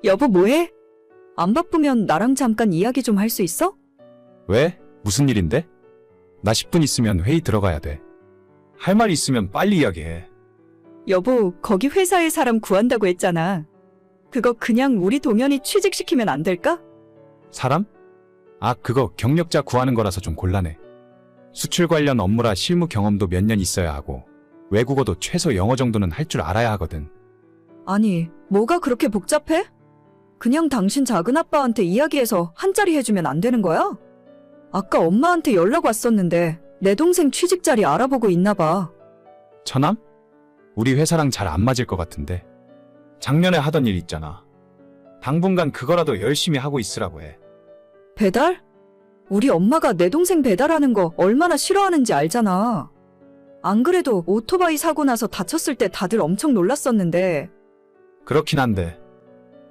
여보 뭐해? 안 바쁘면 나랑 잠깐 이야기 좀 할 수 있어? 왜? 무슨 일인데? 나 10분 있으면 회의 들어가야 돼. 할 말 있으면 빨리 이야기해. 여보, 거기 회사에 사람 구한다고 했잖아. 그거 그냥 우리 동현이 취직시키면 안 될까? 사람? 아, 그거 경력자 구하는 거라서 좀 곤란해. 수출 관련 업무라 실무 경험도 몇 년 있어야 하고 외국어도 최소 영어 정도는 할 줄 알아야 하거든. 아니, 뭐가 그렇게 복잡해? 그냥 당신 작은아빠한테 이야기해서 한 자리 해주면 안 되는 거야? 아까 엄마한테 연락 왔었는데 내 동생 취직 자리 알아보고 있나 봐. 처남? 우리 회사랑 잘 안 맞을 것 같은데. 작년에 하던 일 있잖아. 당분간 그거라도 열심히 하고 있으라고 해. 배달? 우리 엄마가 내 동생 배달하는 거 얼마나 싫어하는지 알잖아. 안 그래도 오토바이 사고 나서 다쳤을 때 다들 엄청 놀랐었는데. 그렇긴 한데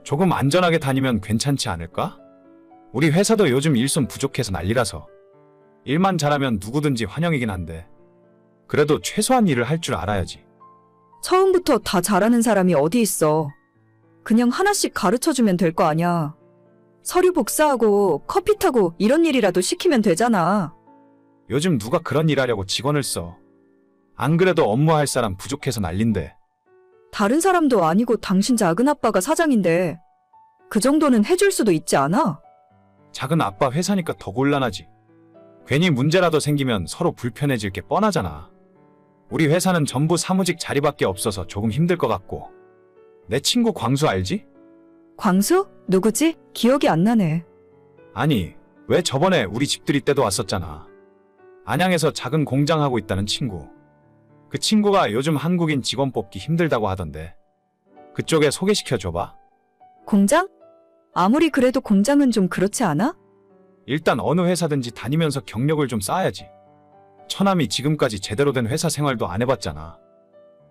조금 안전하게 다니면 괜찮지 않을까? 우리 회사도 요즘 일손 부족해서 난리라서 일만 잘하면 누구든지 환영이긴 한데 그래도 최소한 일을 할 줄 알아야지. 처음부터 다 잘하는 사람이 어디 있어. 그냥 하나씩 가르쳐주면 될 거 아냐. 서류 복사하고 커피 타고 이런 일이라도 시키면 되잖아. 요즘 누가 그런 일 하려고 직원을 써. 안 그래도 업무할 사람 부족해서 난린데. 다른 사람도 아니고 당신 작은아빠가 사장인데 그 정도는 해줄 수도 있지 않아? 작은 아빠 회사니까 더 곤란하지. 괜히 문제라도 생기면 서로 불편해질 게 뻔하잖아. 우리 회사는 전부 사무직 자리밖에 없어서 조금 힘들 것 같고. 내 친구 광수 알지? 광수? 누구지? 기억이 안 나네. 아니, 왜 저번에 우리 집들이 때도 왔었잖아. 안양에서 작은 공장하고 있다는 친구. 그 친구가 요즘 한국인 직원 뽑기 힘들다고 하던데. 그쪽에 소개시켜줘봐. 공장? 아무리 그래도 공장은 좀 그렇지 않아? 일단 어느 회사든지 다니면서 경력을 좀 쌓아야지. 처남이 지금까지 제대로 된 회사 생활도 안 해봤잖아.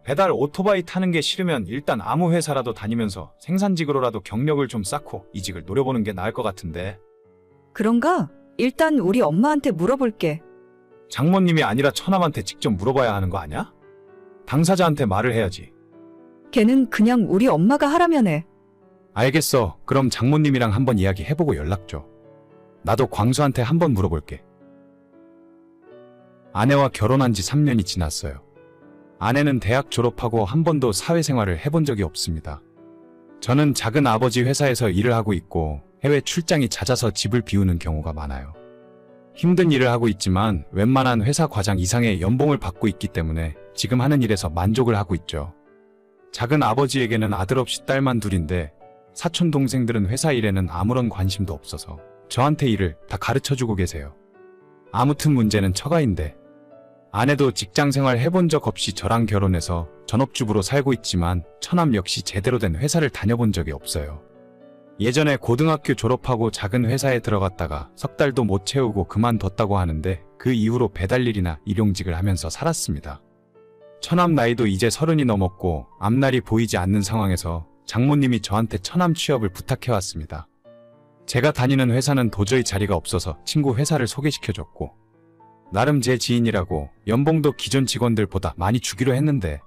배달 오토바이 타는 게 싫으면 일단 아무 회사라도 다니면서 생산직으로라도 경력을 좀 쌓고 이직을 노려보는 게 나을 것 같은데. 그런가? 일단 우리 엄마한테 물어볼게. 장모님이 아니라 처남한테 직접 물어봐야 하는 거 아니야? 당사자한테 말을 해야지. 걔는 그냥 우리 엄마가 하라면 해. 알겠어. 그럼 장모님이랑 한번 이야기해보고 연락 줘. 나도 광수한테 한번 물어볼게. 아내와 결혼한 지 3년이 지났어요. 아내는 대학 졸업하고 한 번도 사회생활을 해본 적이 없습니다. 저는 작은 아버지 회사에서 일을 하고 있고 해외 출장이 잦아서 집을 비우는 경우가 많아요. 힘든 일을 하고 있지만 웬만한 회사 과장 이상의 연봉을 받고 있기 때문에 지금 하는 일에서 만족을 하고 있죠. 작은 아버지에게는 아들 없이 딸만 둘인데 사촌 동생들은 회사 일에는 아무런 관심도 없어서 저한테 일을 다 가르쳐주고 계세요. 아무튼 문제는 처가인데 아내도 직장생활 해본 적 없이 저랑 결혼해서 전업주부로 살고 있지만 처남 역시 제대로 된 회사를 다녀본 적이 없어요. 예전에 고등학교 졸업하고 작은 회사에 들어갔다가 석 달도 못 채우고 그만뒀다고 하는데 그 이후로 배달일이나 일용직을 하면서 살았습니다. 처남 나이도 이제 30이 넘었고 앞날이 보이지 않는 상황에서 장모님이 저한테 처남 취업을 부탁해왔습니다. 제가 다니는 회사는 도저히 자리가 없어서 친구 회사를 소개시켜줬고 나름 제 지인이라고 연봉도 기존 직원들보다 많이 주기로 했는데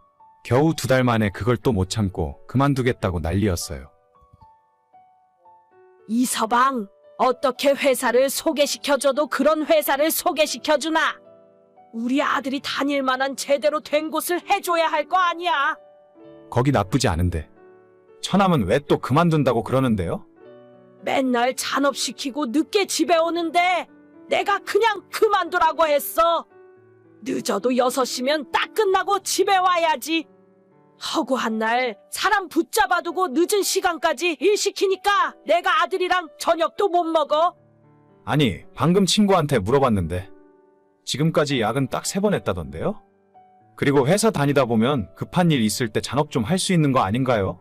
겨우 2달 만에 그걸 또 못 참고 그만두겠다고 난리였어요. 이서방, 어떻게 회사를 소개시켜줘도 그런 회사를 소개시켜주나? 우리 아들이 다닐 만한 제대로 된 곳을 해줘야 할 거 아니야? 거기 나쁘지 않은데 처남은 왜 또 그만둔다고 그러는데요? 맨날 잔업시키고 늦게 집에 오는데 내가 그냥 그만두라고 했어. 늦어도 6시면 딱 끝나고 집에 와야지. 허구한 날 사람 붙잡아두고 늦은 시간까지 일 시키니까 내가 아들이랑 저녁도 못 먹어. 아니, 방금 친구한테 물어봤는데 지금까지 야근 딱 3번 했다던데요? 그리고 회사 다니다 보면 급한 일 있을 때 잔업 좀 할 수 있는 거 아닌가요?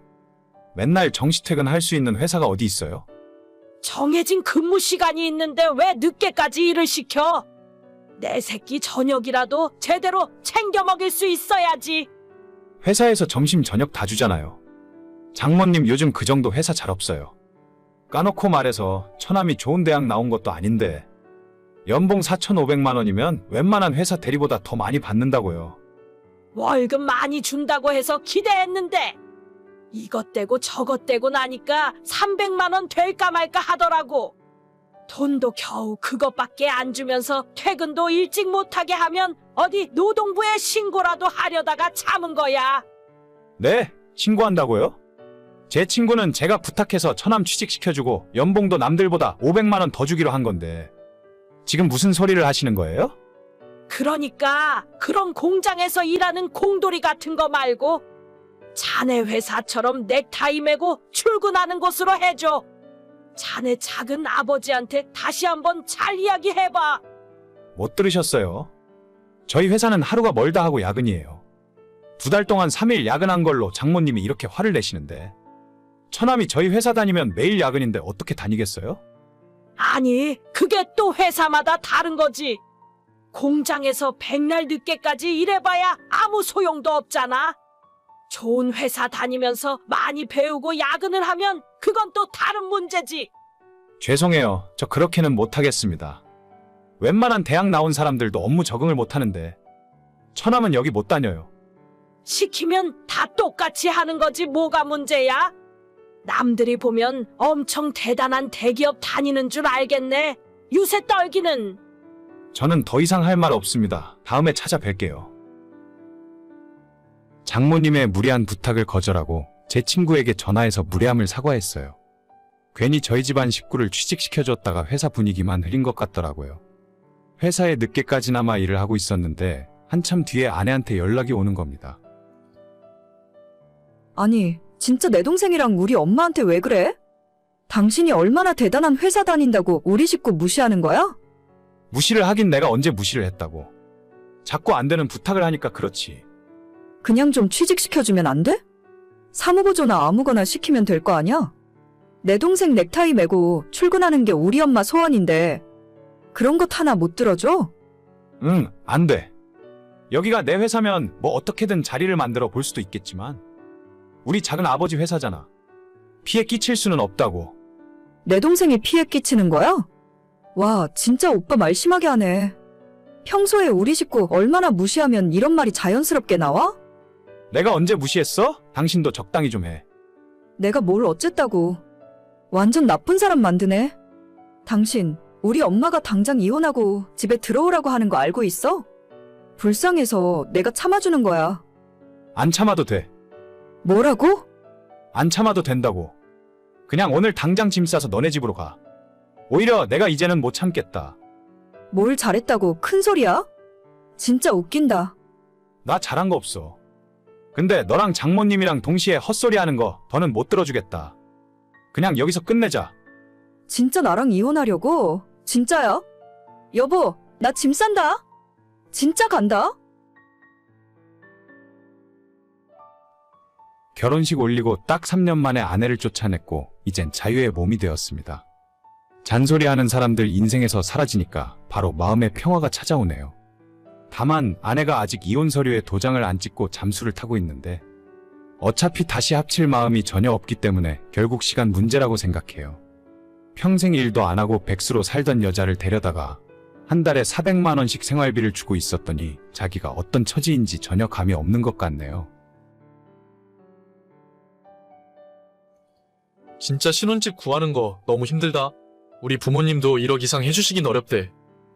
맨날 정시퇴근 할 수 있는 회사가 어디 있어요? 정해진 근무 시간이 있는데 왜 늦게까지 일을 시켜? 내 새끼 저녁이라도 제대로 챙겨 먹일 수 있어야지. 회사에서 점심 저녁 다 주잖아요. 장모님 요즘 그 정도 회사 잘 없어요. 까놓고 말해서 처남이 좋은 대학 나온 것도 아닌데 연봉 4,500만 원이면 웬만한 회사 대리보다 더 많이 받는다고요. 월급 많이 준다고 해서 기대했는데 이것 떼고 저것 떼고 나니까 300만 원 될까 말까 하더라고. 돈도 겨우 그것밖에 안 주면서 퇴근도 일찍 못하게 하면 어디 노동부에 신고라도 하려다가 참은 거야. 네, 신고한다고요? 제 친구는 제가 부탁해서 처남 취직시켜주고 연봉도 남들보다 500만 원 더 주기로 한 건데 지금 무슨 소리를 하시는 거예요? 그러니까 그런 공장에서 일하는 공돌이 같은 거 말고 자네 회사처럼 넥타이 매고 출근하는 곳으로 해줘. 자네 작은 아버지한테 다시 한번 잘 이야기해봐. 못 들으셨어요? 저희 회사는 하루가 멀다 하고 야근이에요. 2달 동안 3일 야근한 걸로 장모님이 이렇게 화를 내시는데 처남이 저희 회사 다니면 매일 야근인데 어떻게 다니겠어요? 아니, 그게 또 회사마다 다른 거지. 공장에서 백날 늦게까지 일해봐야 아무 소용도 없잖아. 좋은 회사 다니면서 많이 배우고 야근을 하면 그건 또 다른 문제지. 죄송해요. 저 그렇게는 못하겠습니다. 웬만한 대학 나온 사람들도 업무 적응을 못하는데 처남은 여기 못 다녀요. 시키면 다 똑같이 하는 거지 뭐가 문제야? 남들이 보면 엄청 대단한 대기업 다니는 줄 알겠네. 유세 떨기는. 저는 더 이상 할 말 없습니다. 다음에 찾아뵐게요. 장모님의 무례한 부탁을 거절하고 제 친구에게 전화해서 무례함을 사과했어요. 괜히 저희 집안 식구를 취직시켜줬다가 회사 분위기만 흐린 것 같더라고요. 회사에 늦게까지나마 일을 하고 있었는데 한참 뒤에 아내한테 연락이 오는 겁니다. 아니, 진짜 내 동생이랑 우리 엄마한테 왜 그래? 당신이 얼마나 대단한 회사 다닌다고 우리 식구 무시하는 거야? 무시를 하긴 내가 언제 무시를 했다고. 자꾸 안 되는 부탁을 하니까 그렇지. 그냥 좀 취직시켜주면 안 돼? 사무보조나 아무거나 시키면 될 거 아니야? 내 동생 넥타이 매고 출근하는 게 우리 엄마 소원인데 그런 것 하나 못 들어줘? 응, 안 돼. 여기가 내 회사면 뭐 어떻게든 자리를 만들어 볼 수도 있겠지만 우리 작은 아버지 회사잖아. 피해 끼칠 수는 없다고. 내 동생이 피해 끼치는 거야? 와, 진짜 오빠 말 심하게 하네. 평소에 우리 식구 얼마나 무시하면 이런 말이 자연스럽게 나와? 내가 언제 무시했어? 당신도 적당히 좀 해. 내가 뭘 어쨌다고. 완전 나쁜 사람 만드네. 당신, 우리 엄마가 당장 이혼하고 집에 들어오라고 하는 거 알고 있어? 불쌍해서 내가 참아주는 거야. 안 참아도 돼. 뭐라고? 안 참아도 된다고. 그냥 오늘 당장 짐 싸서 너네 집으로 가. 오히려 내가 이제는 못 참겠다. 뭘 잘했다고 큰 소리야? 진짜 웃긴다. 나 잘한 거 없어. 근데 너랑 장모님이랑 동시에 헛소리 하는 거 더는 못 들어주겠다. 그냥 여기서 끝내자. 진짜 나랑 이혼하려고? 진짜야? 여보, 나 짐 싼다. 진짜 간다. 결혼식 올리고 딱 3년 만에 아내를 쫓아냈고 이젠 자유의 몸이 되었습니다. 잔소리하는 사람들 인생에서 사라지니까 바로 마음의 평화가 찾아오네요. 다만 아내가 아직 이혼 서류에 도장을 안 찍고 잠수를 타고 있는데 어차피 다시 합칠 마음이 전혀 없기 때문에 결국 시간 문제라고 생각해요. 평생 일도 안 하고 백수로 살던 여자를 데려다가 한 달에 400만 원씩 생활비를 주고 있었더니 자기가 어떤 처지인지 전혀 감이 없는 것 같네요. 진짜 신혼집 구하는 거 너무 힘들다. 우리 부모님도 1억 이상 해주시긴 어렵대.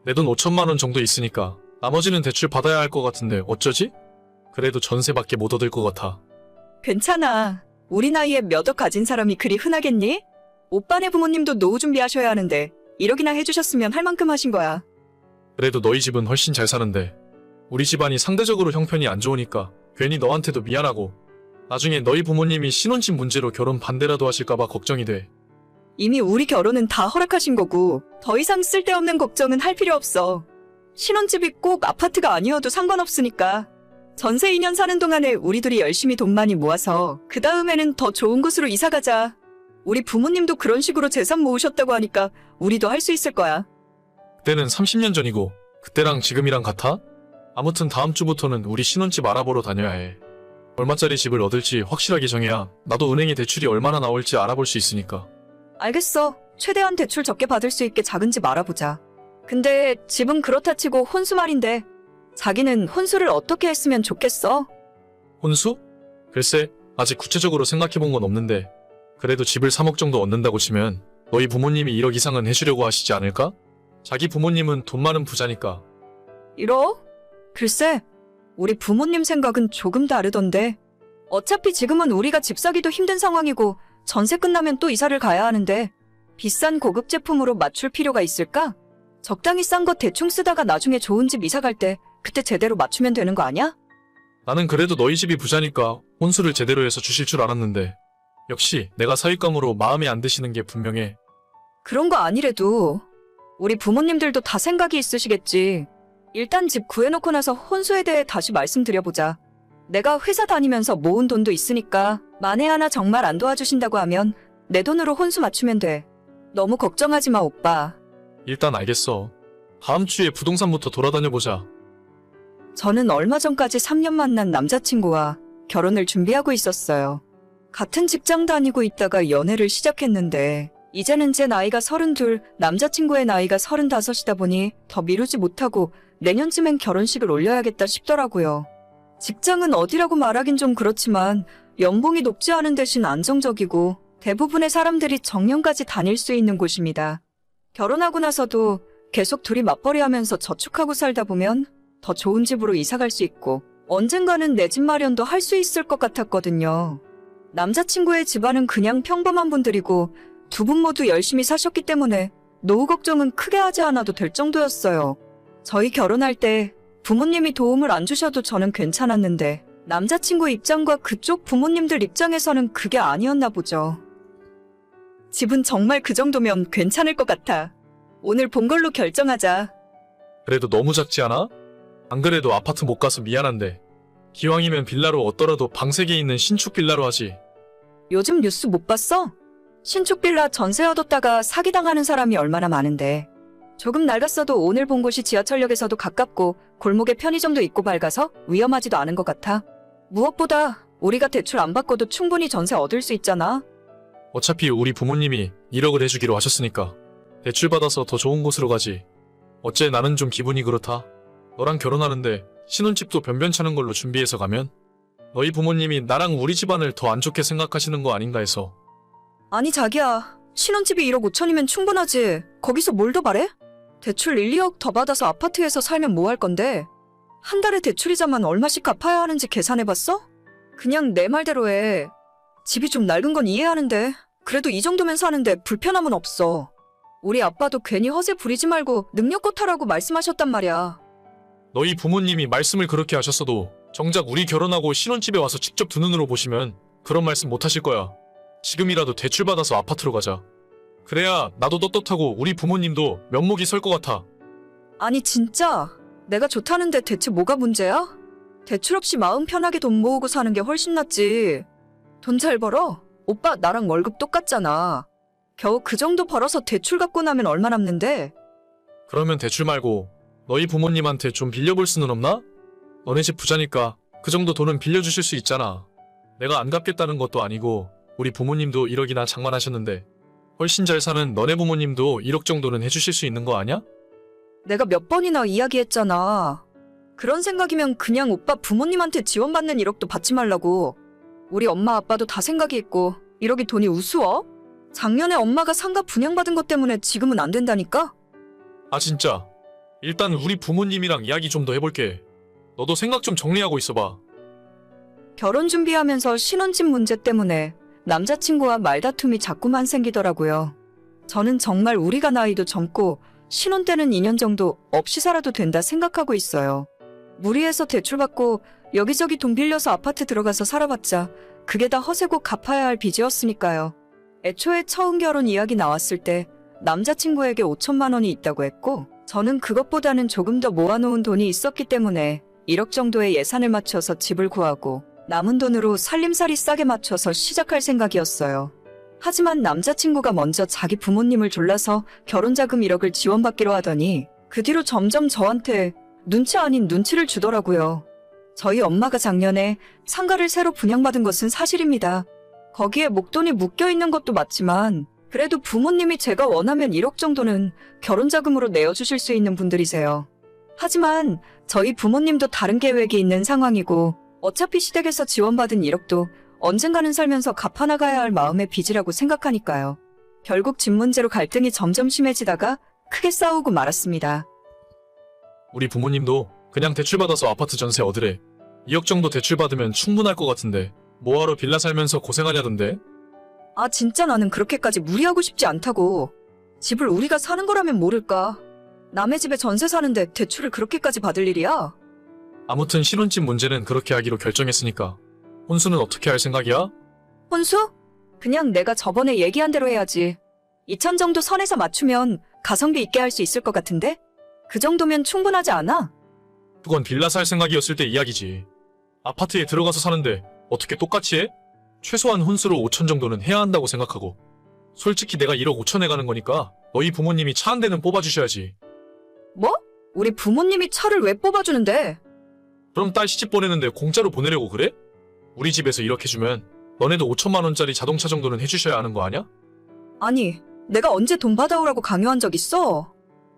내 돈 5천만 원 정도 있으니까 나머지는 대출 받아야 할 것 같은데 어쩌지? 그래도 전세밖에 못 얻을 것 같아. 괜찮아. 우리 나이에 몇 억 가진 사람이 그리 흔하겠니? 오빠네 부모님도 노후 준비하셔야 하는데 1억이나 해주셨으면 할 만큼 하신 거야. 그래도 너희 집은 훨씬 잘 사는데 우리 집안이 상대적으로 형편이 안 좋으니까 괜히 너한테도 미안하고 나중에 너희 부모님이 신혼집 문제로 결혼 반대라도 하실까봐 걱정이 돼. 이미 우리 결혼은 다 허락하신 거고 더 이상 쓸데없는 걱정은 할 필요 없어. 신혼집이 꼭 아파트가 아니어도 상관없으니까. 전세 2년 사는 동안에 우리 둘이 열심히 돈 많이 모아서 그 다음에는 더 좋은 곳으로 이사 가자. 우리 부모님도 그런 식으로 재산 모으셨다고 하니까 우리도 할 수 있을 거야. 그때는 30년 전이고 그때랑 지금이랑 같아? 아무튼 다음 주부터는 우리 신혼집 알아보러 다녀야 해. 얼마짜리 집을 얻을지 확실하게 정해야 나도 은행에 대출이 얼마나 나올지 알아볼 수 있으니까. 알겠어. 최대한 대출 적게 받을 수 있게 작은 집 알아보자. 근데 집은 그렇다 치고 혼수 말인데 자기는 혼수를 어떻게 했으면 좋겠어? 혼수? 글쎄, 아직 구체적으로 생각해본 건 없는데 그래도 집을 3억 정도 얻는다고 치면 너희 부모님이 1억 이상은 해주려고 하시지 않을까? 자기 부모님은 돈 많은 부자니까. 1억? 글쎄, 우리 부모님 생각은 조금 다르던데. 어차피 지금은 우리가 집 사기도 힘든 상황이고 전세 끝나면 또 이사를 가야 하는데 비싼 고급 제품으로 맞출 필요가 있을까? 적당히 싼 거 대충 쓰다가 나중에 좋은 집 이사 갈 때 그때 제대로 맞추면 되는 거 아니야? 나는 그래도 너희 집이 부자니까 혼수를 제대로 해서 주실 줄 알았는데 역시 내가 사윗감으로 마음에 안 드시는 게 분명해. 그런 거 아니래도 우리 부모님들도 다 생각이 있으시겠지. 일단 집 구해놓고 나서 혼수에 대해 다시 말씀드려보자. 내가 회사 다니면서 모은 돈도 있으니까 만에 하나 정말 안 도와주신다고 하면 내 돈으로 혼수 맞추면 돼. 너무 걱정하지 마, 오빠. 일단 알겠어. 다음 주에 부동산부터 돌아다녀보자. 저는 얼마 전까지 3년 만난 남자친구와 결혼을 준비하고 있었어요. 같은 직장 다니고 있다가 연애를 시작했는데 이제는 제 나이가 32, 남자친구의 나이가 35이다 보니 더 미루지 못하고 내년쯤엔 결혼식을 올려야겠다 싶더라고요. 직장은 어디라고 말하긴 좀 그렇지만 연봉이 높지 않은 대신 안정적이고 대부분의 사람들이 정년까지 다닐 수 있는 곳입니다. 결혼하고 나서도 계속 둘이 맞벌이 하면서 저축하고 살다 보면 더 좋은 집으로 이사갈 수 있고 언젠가는 내 집 마련도 할 수 있을 것 같았거든요. 남자친구의 집안은 그냥 평범한 분들이고 두 분 모두 열심히 사셨기 때문에 노후 걱정은 크게 하지 않아도 될 정도였어요. 저희 결혼할 때 부모님이 도움을 안 주셔도 저는 괜찮았는데 남자친구 입장과 그쪽 부모님들 입장에서는 그게 아니었나 보죠. 집은 정말 그 정도면 괜찮을 것 같아. 오늘 본 걸로 결정하자. 그래도 너무 작지 않아? 안 그래도 아파트 못 가서 미안한데 기왕이면 빌라로 얻더라도 방 3개 있는 신축 빌라로 하지. 요즘 뉴스 못 봤어? 신축 빌라 전세 얻었다가 사기당하는 사람이 얼마나 많은데. 조금 낡았어도 오늘 본 곳이 지하철역에서도 가깝고 골목에 편의점도 있고 밝아서 위험하지도 않은 것 같아. 무엇보다 우리가 대출 안 받고도 충분히 전세 얻을 수 있잖아. 어차피 우리 부모님이 1억을 해주기로 하셨으니까 대출 받아서 더 좋은 곳으로 가지. 어째 나는 좀 기분이 그렇다. 너랑 결혼하는데 신혼집도 변변찮은 걸로 준비해서 가면 너희 부모님이 나랑 우리 집안을 더 안 좋게 생각하시는 거 아닌가 해서. 아니 자기야, 신혼집이 1억 5천이면 충분하지. 거기서 뭘 더 바래? 대출 1, 2억 더 받아서 아파트에서 살면 뭐 할 건데? 한 달에 대출이자만 얼마씩 갚아야 하는지 계산해봤어? 그냥 내 말대로 해. 집이 좀 낡은 건 이해하는데 그래도 이 정도면 사는데 불편함은 없어. 우리 아빠도 괜히 허세 부리지 말고 능력껏 하라고 말씀하셨단 말이야. 너희 부모님이 말씀을 그렇게 하셨어도 정작 우리 결혼하고 신혼집에 와서 직접 두 눈으로 보시면 그런 말씀 못 하실 거야. 지금이라도 대출 받아서 아파트로 가자. 그래야 나도 떳떳하고 우리 부모님도 면목이 설 것 같아. 아니 진짜 내가 좋다는데 대체 뭐가 문제야? 대출 없이 마음 편하게 돈 모으고 사는 게 훨씬 낫지. 돈 잘 벌어? 오빠 나랑 월급 똑같잖아. 겨우 그 정도 벌어서 대출 갚고 나면 얼마 남는데? 그러면 대출 말고 너희 부모님한테 좀 빌려볼 수는 없나? 너네 집 부자니까 그 정도 돈은 빌려주실 수 있잖아. 내가 안 갚겠다는 것도 아니고 우리 부모님도 1억이나 장만하셨는데 훨씬 잘 사는 너네 부모님도 1억 정도는 해주실 수 있는 거 아냐? 내가 몇 번이나 이야기했잖아. 그런 생각이면 그냥 오빠 부모님한테 지원받는 1억도 받지 말라고. 우리 엄마 아빠도 다 생각이 있고 1억이 돈이 우스워? 작년에 엄마가 상가 분양받은 것 때문에 지금은 안 된다니까? 아 진짜. 일단 우리 부모님이랑 이야기 좀 더 해볼게. 너도 생각 좀 정리하고 있어봐. 결혼 준비하면서 신혼집 문제 때문에 남자친구와 말다툼이 자꾸만 생기더라고요. 저는 정말 우리가 나이도 젊고 신혼 때는 2년 정도 없이 살아도 된다 생각하고 있어요. 무리해서 대출받고 여기저기 돈 빌려서 아파트 들어가서 살아봤자 그게 다 허세고 갚아야 할 빚이었으니까요. 애초에 처음 결혼 이야기 나왔을 때 남자친구에게 5천만 원이 있다고 했고 저는 그것보다는 조금 더 모아놓은 돈이 있었기 때문에 1억 정도의 예산을 맞춰서 집을 구하고 남은 돈으로 살림살이 싸게 맞춰서 시작할 생각이었어요. 하지만 남자친구가 먼저 자기 부모님을 졸라서 결혼자금 1억을 지원받기로 하더니 그 뒤로 점점 저한테 눈치 아닌 눈치를 주더라고요. 저희 엄마가 작년에 상가를 새로 분양받은 것은 사실입니다. 거기에 목돈이 묶여있는 것도 맞지만 그래도 부모님이 제가 원하면 1억 정도는 결혼자금으로 내어주실 수 있는 분들이세요. 하지만 저희 부모님도 다른 계획이 있는 상황이고 어차피 시댁에서 지원받은 1억도 언젠가는 살면서 갚아나가야 할 마음의 빚이라고 생각하니까요. 결국 집 문제로 갈등이 점점 심해지다가 크게 싸우고 말았습니다. 우리 부모님도 그냥 대출받아서 아파트 전세 얻으래. 2억 정도 대출받으면 충분할 것 같은데 뭐하러 빌라 살면서 고생하냐던데? 아, 진짜 나는 그렇게까지 무리하고 싶지 않다고. 집을 우리가 사는 거라면 모를까. 남의 집에 전세 사는데 대출을 그렇게까지 받을 일이야? 아무튼 신혼집 문제는 그렇게 하기로 결정했으니까 혼수는 어떻게 할 생각이야? 혼수? 그냥 내가 저번에 얘기한 대로 해야지. 2천 정도 선에서 맞추면 가성비 있게 할 수 있을 것 같은데? 그 정도면 충분하지 않아? 그건 빌라 살 생각이었을 때 이야기지. 아파트에 들어가서 사는데 어떻게 똑같이 해? 최소한 혼수로 5천 정도는 해야 한다고 생각하고. 솔직히 내가 1억 5천에 가는 거니까 너희 부모님이 차 한 대는 뽑아주셔야지. 뭐? 우리 부모님이 차를 왜 뽑아주는데? 그럼 딸 시집 보내는데 공짜로 보내려고 그래? 우리 집에서 이렇게 주면 너네도 5천만 원짜리 자동차 정도는 해주셔야 하는 거 아냐? 아니, 내가 언제 돈 받아오라고 강요한 적 있어?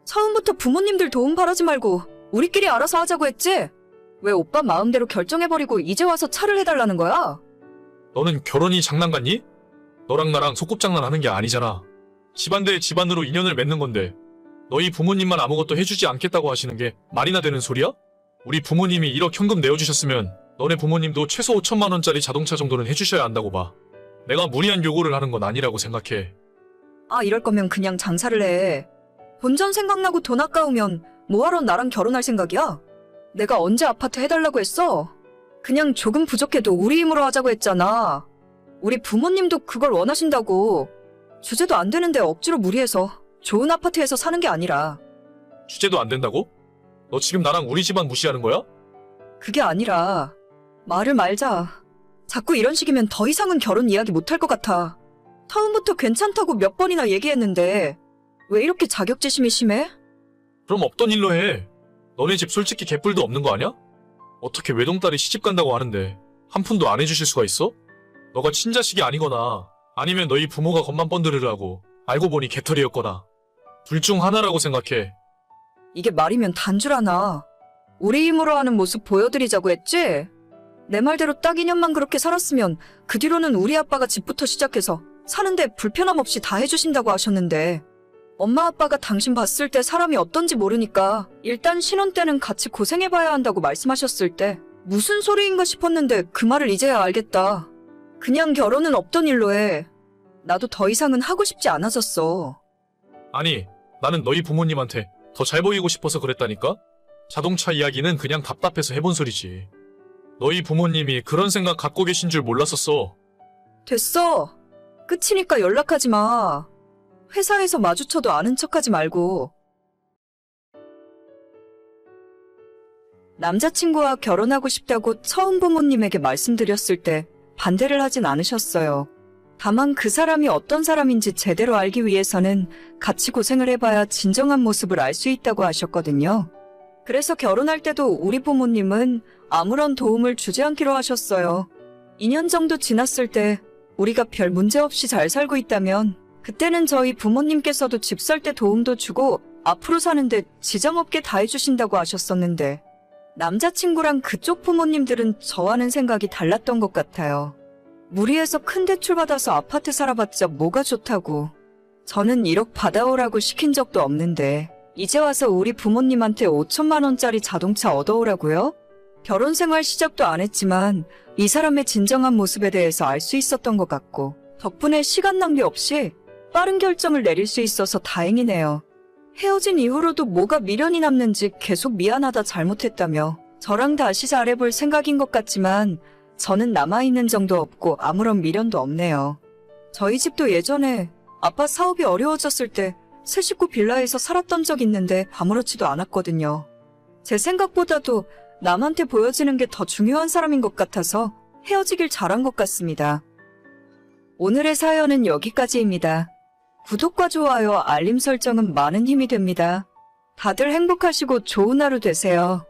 처음부터 부모님들 도움 바라지 말고 우리끼리 알아서 하자고 했지? 왜 오빠 마음대로 결정해버리고 이제 와서 차를 해달라는 거야? 너는 결혼이 장난 같니? 너랑 나랑 소꿉장난 하는 게 아니잖아. 집안 대 집안으로 인연을 맺는 건데 너희 부모님만 아무것도 해주지 않겠다고 하시는 게 말이나 되는 소리야? 우리 부모님이 1억 현금 내어주셨으면 너네 부모님도 최소 5천만 원짜리 자동차 정도는 해주셔야 한다고 봐. 내가 무리한 요구를 하는 건 아니라고 생각해. 아, 이럴 거면 그냥 장사를 해. 본전 생각나고 돈 아까우면 뭐하러 나랑 결혼할 생각이야? 내가 언제 아파트 해달라고 했어? 그냥 조금 부족해도 우리 힘으로 하자고 했잖아. 우리 부모님도 그걸 원하신다고. 주제도 안 되는데 억지로 무리해서 좋은 아파트에서 사는 게 아니라. 주제도 안 된다고? 너 지금 나랑 우리 집안 무시하는 거야? 그게 아니라 말을 말자. 자꾸 이런 식이면 더 이상은 결혼 이야기 못할 것 같아. 처음부터 괜찮다고 몇 번이나 얘기했는데 왜 이렇게 자격지심이 심해? 그럼 없던 일로 해. 너네 집 솔직히 개뿔도 없는 거 아냐? 어떻게 외동딸이 시집 간다고 하는데 한 푼도 안 해주실 수가 있어? 너가 친자식이 아니거나 아니면 너희 부모가 겉만 번들으라고 알고 보니 개털이었거나 둘 중 하나라고 생각해. 이게 말이면 단줄 하나. 우리 힘으로 하는 모습 보여드리자고 했지? 내 말대로 딱 2년만 그렇게 살았으면 그 뒤로는 우리 아빠가 집부터 시작해서 사는데 불편함 없이 다 해주신다고 하셨는데 엄마 아빠가 당신 봤을 때 사람이 어떤지 모르니까 일단 신혼 때는 같이 고생해봐야 한다고 말씀하셨을 때 무슨 소리인가 싶었는데 그 말을 이제야 알겠다. 그냥 결혼은 없던 일로 해. 나도 더 이상은 하고 싶지 않아졌어. 아니, 나는 너희 부모님한테 더 잘 보이고 싶어서 그랬다니까? 자동차 이야기는 그냥 답답해서 해본 소리지. 너희 부모님이 그런 생각 갖고 계신 줄 몰랐었어. 됐어. 끝이니까 연락하지 마. 회사에서 마주쳐도 아는 척하지 말고. 남자친구와 결혼하고 싶다고 처음 부모님에게 말씀드렸을 때 반대를 하진 않으셨어요. 다만 그 사람이 어떤 사람인지 제대로 알기 위해서는 같이 고생을 해봐야 진정한 모습을 알 수 있다고 하셨거든요. 그래서 결혼할 때도 우리 부모님은 아무런 도움을 주지 않기로 하셨어요. 2년 정도 지났을 때 우리가 별 문제 없이 잘 살고 있다면 그때는 저희 부모님께서도 집 살 때 도움도 주고 앞으로 사는데 지장 없게 다 해주신다고 하셨었는데 남자친구랑 그쪽 부모님들은 저와는 생각이 달랐던 것 같아요. 무리해서 큰 대출 받아서 아파트 살아봤자 뭐가 좋다고. 저는 1억 받아오라고 시킨 적도 없는데 이제 와서 우리 부모님한테 5천만 원짜리 자동차 얻어오라고요? 결혼 생활 시작도 안 했지만 이 사람의 진정한 모습에 대해서 알 수 있었던 것 같고 덕분에 시간 낭비 없이 빠른 결정을 내릴 수 있어서 다행이네요. 헤어진 이후로도 뭐가 미련이 남는지 계속 미안하다 잘못했다며 저랑 다시 잘해볼 생각인 것 같지만 저는 남아있는 정도 없고 아무런 미련도 없네요. 저희 집도 예전에 아빠 사업이 어려워졌을 때 새 식구 빌라에서 살았던 적 있는데 아무렇지도 않았거든요. 제 생각보다도 남한테 보여지는 게 더 중요한 사람인 것 같아서 헤어지길 잘한 것 같습니다. 오늘의 사연은 여기까지입니다. 구독과 좋아요, 알림 설정은 많은 힘이 됩니다. 다들 행복하시고 좋은 하루 되세요.